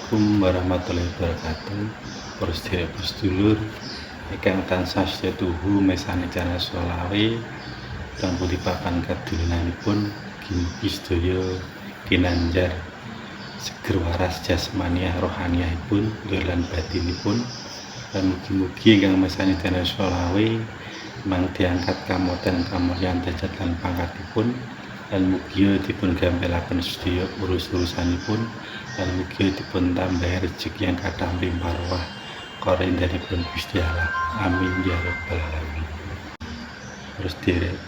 Assalamualaikum warahmatullahi wabarakatuh. Para sedherek sedulur ingkang tansah setya tuhu mesane channel Solawe teng pundi papan kadonanipun gimibi sedaya kinanjar seger waras jasmaniah rohaniahipun lan batinipun lan mugi-mugi ingkang mesane channel Solawe mang diangkat kamoten kamulyan derajat lan pangkatipun lan mugi dipun gampelaken sedaya urus-urusanipun lan mugi dipun tambahi rezeki yang kathah mlimpah ruah karendanipun Gusti Allah. Amin ya rabbal alamin. Terus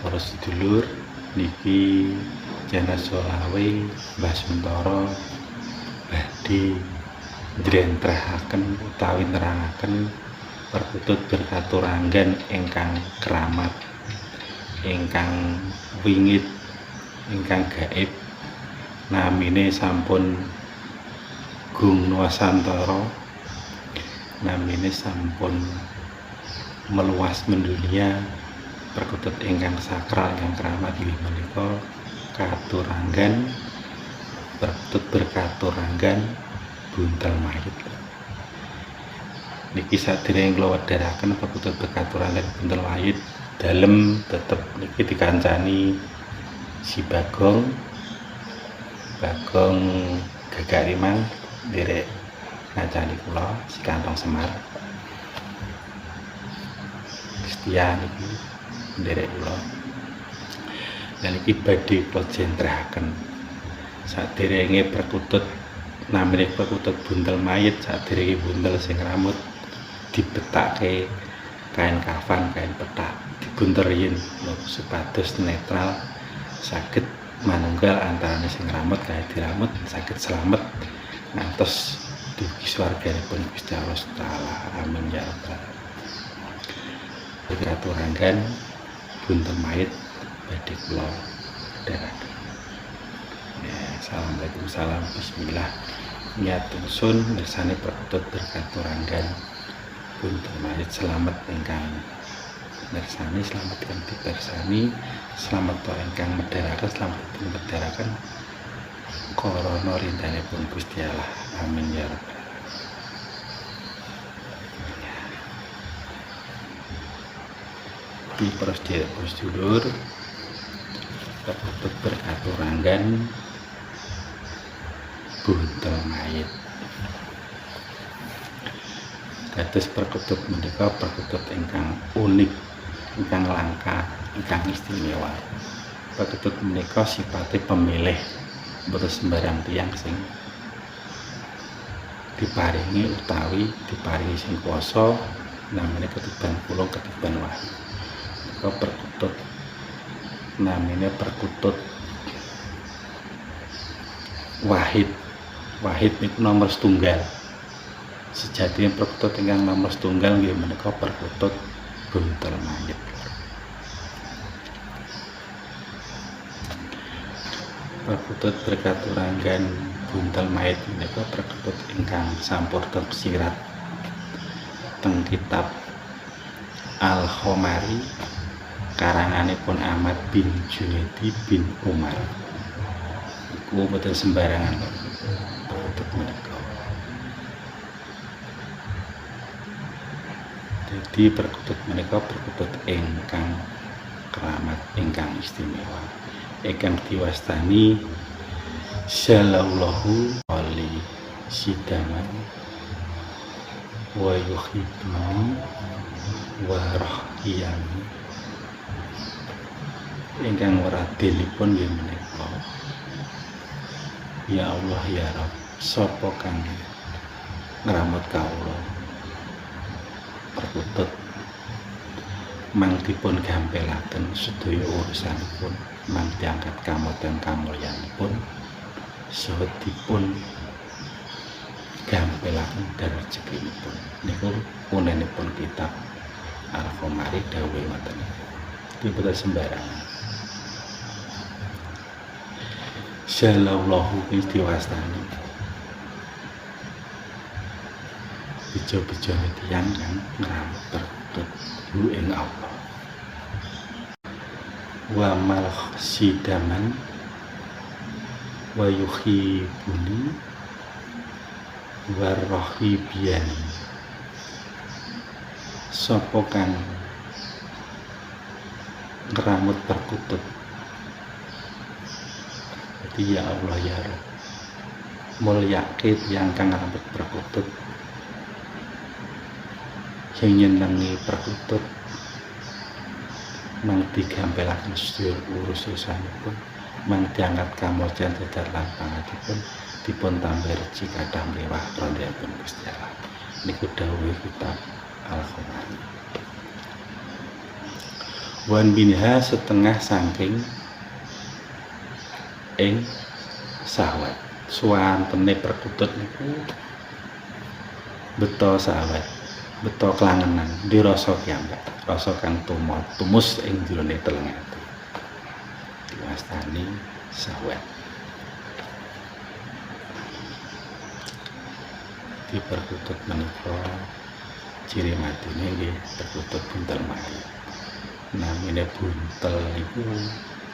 para sedulur niki channel Solawe Mbah Suntoro badhe njlentrekaken utawi nerangaken perkutut berkaturanggan ingkang keramat, ingkang wingit, ingkang gaib, namine sampun Gung Nwasantara, namine sampun meluas mendunia. Perkutut ingkang sakral ingkang keramat inggih menika katuranggan perkutut berkaturanggan buntel mayit. Niki sadèrèng kula wedharaken perkutut berkaturanggan buntel mayit dalem tetep niki dikancani si Bagong Gagarimang nderek ngancani kula si Kantong Semar setia niki nderek kula lan iki badhe kula jentrekaken sadèrènge perkutut namine perkutut buntel mayit, sadèrènge buntel sing rambut dibetake kain kafan, kain petak dibunter yen supados netral saged manunggal antarane sing rambut kae diramut saged slamet ngantos dugi swarganipun Gusti Allah Taala. Amin ya rabbal alamin. Katuranggan buntel mayit badhe kula dherekaken. Assalamualaikum, salam, bismillah. Nyatun sun mirsani perkutut berkaturanggan buntel mayit. Selamat ingkang mirsani, selamat ingkang dipirsani, selamat ingkang medharaken, selamat ingkang medharaken korona rindanipun Gusti Allah. Amin ya rabbal alamin. Di prosedur perkutut berkaturanggan buntel mayit. Dados perkutut menika perkutut ingkang unik, ingkang langka, ingkang istimewa. Perkutut menika sipate pemilih, boten sembarang tiyang sing diparingi utawi diparingi sing kuwasa namine ketiban kula ketiban wahyu. Menika perkutut namine perkutut wahid. Wahid niku nomor setunggal. Sejatine perkutut ingkang nomor setunggal nggih menika perkutut buntel mayit. Perkutut berkaturanggan buntel mayit menika perkutut ingkang sampun tersirat teng kitab Al-Khomari karanganipun Ahmad bin Junaidi bin Umar. Iku boten sembarangan perkutut menika. Jadi perkutut menika perkutut ingkang keramat, ingkang istimewa, ingkang diwastani Sallallahu alaihi sidaman wa yuhibbuni wa rahyani. Ingkang weradelipun nggih menika ya Allah ya Rabb, sapa kang ngramut kawula perkutut mang dipun gampelaken sedaya urusanipun, mang diangkat kamoten kamulyanipun saha dipun gampelaken rezekinipun. Niku punenipun kitab Al-Khomari dawuh ngoten. Iki boten sembarangan. Sallallahu wis diwastani bejo-bejone tiyang kang ngramut perkutut ing Allah. Wa mal sidaman wa yuhibuni warrohibian sapa kang ngeramut perkutut. Jadi ya Allah ya Rabb, mulyake tiyang kang ngeramut perkutut, sing nyenengi perkutut, mang digampelaken sedaya urus urusanipun, mang diangkat kamulyan dadar lan pangatipun, dipun tambah rejeki kathah mliwah randhapun Gusti Allah. Niku dawuh kitab Al-Qur'an. Wan binha setengah saking ing sawat. Suwantene perkutut niku beto sawat, beto kelangenan, dirasa kiambak, rasa kang tumus ing jroning telengate. Diwastani sawat. Di perkutut menika ciri matine nggih perkutut buntel mayit. Namine buntel niku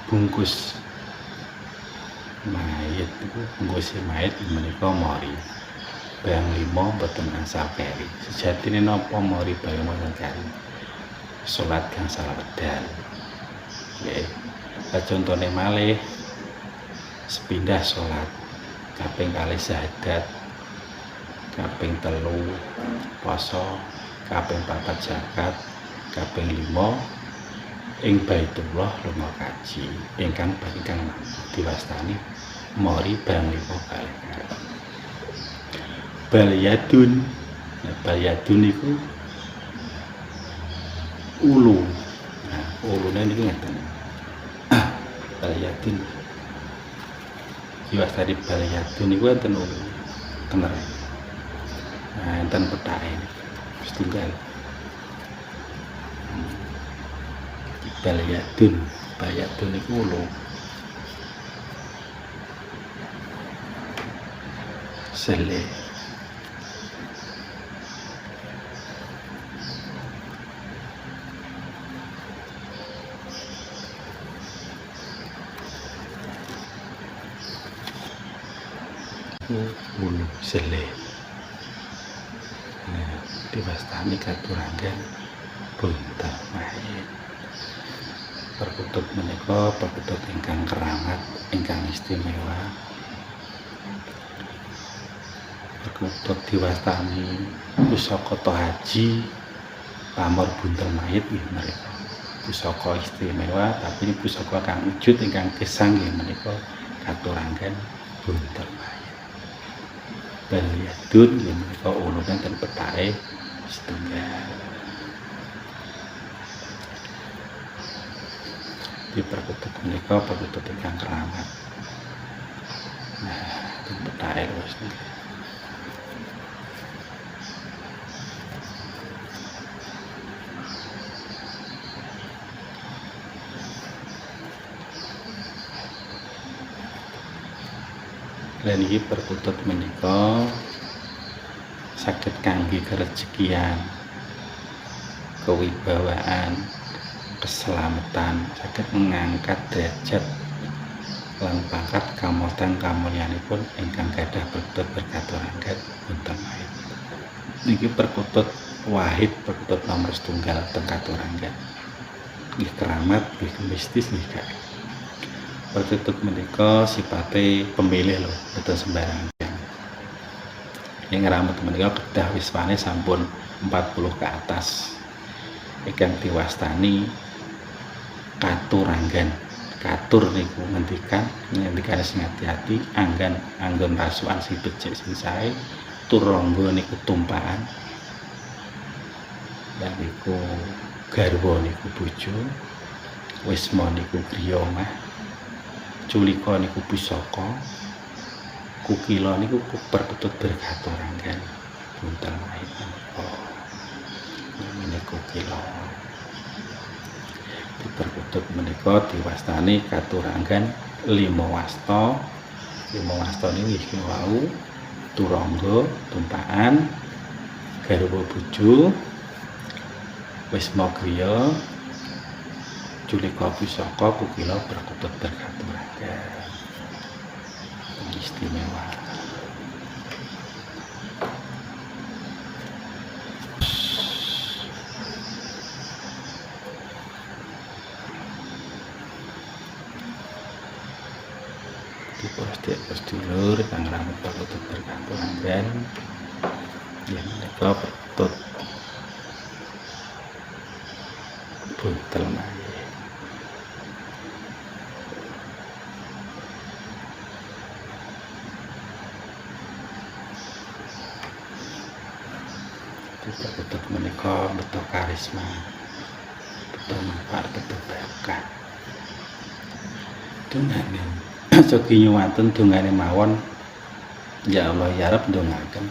bungkus mayit niku bungkus mayit menika mori. Bayang 5 boten angsal keri. Sejatine napa mori bayang wonten keri. Salat gangsal wedal. Nggih. Contone malih sepindah salat kaping kalih syahadat, kaping 3 poso, kaping 4 zakat, kaping 5 ing Baitullah lunga kaji ingkang diwastani mori barang 5 kalih kali. Balyadun, balyadun niku ulu. Nah, ulune niki ngeten. Balyadun. Diwastani balyadun niku enten ulu. Kener. Nah, enten petake wis tinggal. Balyadun niku ulu. Sele. Ulu sele. Nah, diwastani katuragan buntel mayit. Perkutut menika perkutut ingkang keramat, ingkang istimewa. Perkutut diwastani pusaka haji pamor buntel mayit nggih menika. Pusaka istimewa tapi pusaka kang wujud ingkang gesang nggih menika katuragan buntel mayit. Balyadun nggih menika ulune ten petake setunggal. Di perkutut menika perkutut ingkang keramat. Nah, ten petake wis niki. Lan iki perkutut menika saged kangge kerejekian, kewibawaan, keselamatan, saged mengangkat derajat lan pangkat kamulyanipun ingkang gadah perkutut berkaturagan buntel mayit. Niki perkutut wahid, perkutut nomor setunggal teng katuragan. Nggih keramat, nggih mistis nggih Kak. Perkutut menika sipate pemilih lho, boten sembarangan. Ing ngramut menika kedah wiswane sampun 40 ke atas. Ingkang diwastani katuragan. Katur niku ngendikan sing ati-ati, anggon rasukan sing becik sing sae, turangga niku tumpakan. Lan niku garwa niku bojo, wisma niku griya omah, culika niku pusaka, kukila niku perkutut berkaturagan buntel mayit menika. Namine kukila. Di perkutut menika diwastani katuragan 5 wasta. 5 wasta niki wau turangga, tumpakan, garwa bojo, wisma griya, culika pusaka, kukila perkutut berkaturagan. Istimewa. sedulur kang ramut perkutut berkaturangan yen menika perkutut buntel mayit. Perkutut menika beto karisma, beto manfaat, beto berkah. Dungane sogi nyuwantun dungane mawon, ya Allah ya Rabb ndongaken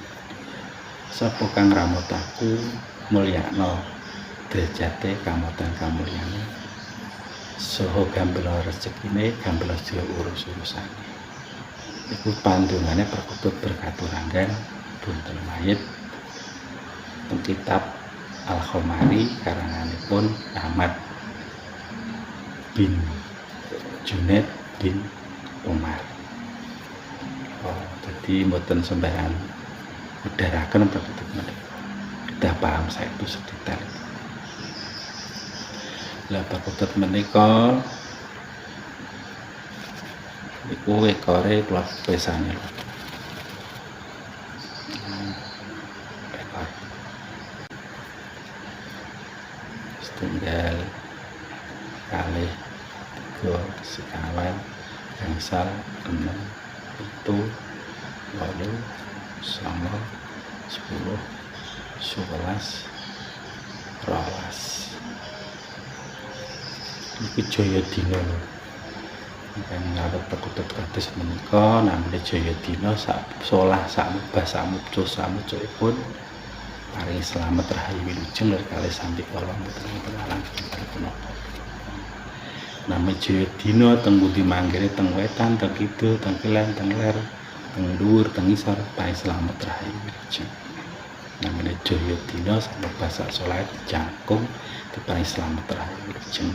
sapa kang ramut aku mulyakno derajate kamutan kamulyane saha gambela rezekine gambela sedaya urus-urusane. Iku pandungane perkutut berkaturangan buntel mayit teng kitab Al-Khomari karanganipun Ahmad bin Junaid bin Umar. Jadi mboten sembarangan medharaken perkutut menika. Kita paham saya itu sedetail itu. Lah perkutut menika niku ekore kula pesane lho. Ekor. Setunggal kalih tiga sekawan gangsal 6 7 8 9 10 11 12 iki jaya dina lho. Ingkang ngawet perkutut kados menika namine jaya dina sak solah sak mubah sak mucus sak mucukipun paring slamet rahayu wilujeng lir kalih sambi kala mboten alang punapa. Nami jaya dina teng pundi manggene teng wetan teng kidul teng kilèn teng ler teng dhuwur teng ngisor paring slamet rahayu wilujeng. Namine jaya dina sak basa salat jangkung diparing slamet rahayu wilujeng.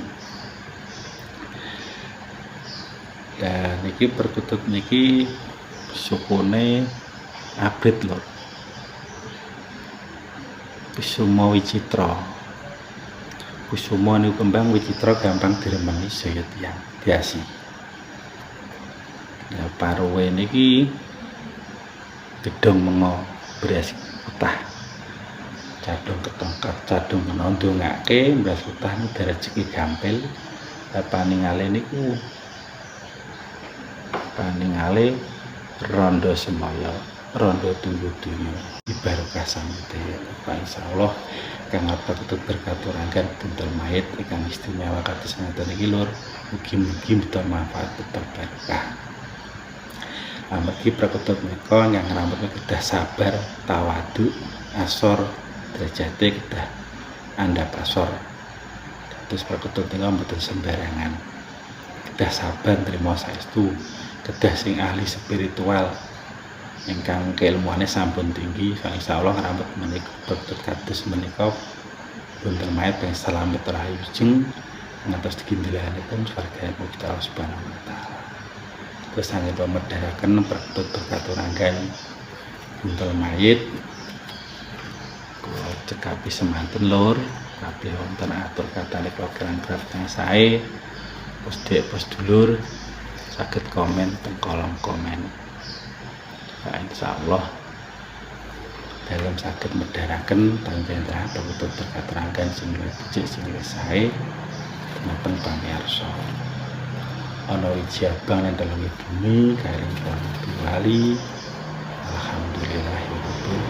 Dan niki perkutut niki sukune abrit lho. Kusuma Wicitra. Kusuma niku kembang, Wicitra gampang diremengi saya tiyang biasi. Ya paruwe niki gedhong mengo beras utah. Cadung ketongkat, cadung menawa ndongake beras utah niku rezeki gampil. Paningale niku paningale rondo semaya, rondo tunggu dunya. Ibarakah samudaya Pak insyaallah kang perkutut berkaturangan buntel mayit ingkang istimewa kados ngaten iki lur, mugi-mugi beto manfaat beto berkah. Amargi perkutut menika ingkang rambutnya kedah sabar, tawadhu, asor, derajate kedah andhap asor. Terus perkutut menika mboten sembarangan. Kedah sabar nrimo saestu, kedah sing ahli spiritual ingkang keilmuane sampun tinggi. Insyaallah rambut menika perkutut kados menika buntel mayit ping slamet rahayu wilujeng ngantos digindelanipun swarganipun Allah Subhanahu wa taala. Terus sanget pamedharaken perkutut berkaturangan buntel mayit kula cekapi semanten lur kabeh wonten atur katane program kang sae pos dulur saged komen teng kolom komen. Nah, insyaallah dalam saged medharaken panjenengan perkutut berkaturangan sing becik sing sae dumateng pamirsa. Ana wiji abang ing dalem bumi karing wali alhamdulillahirabbil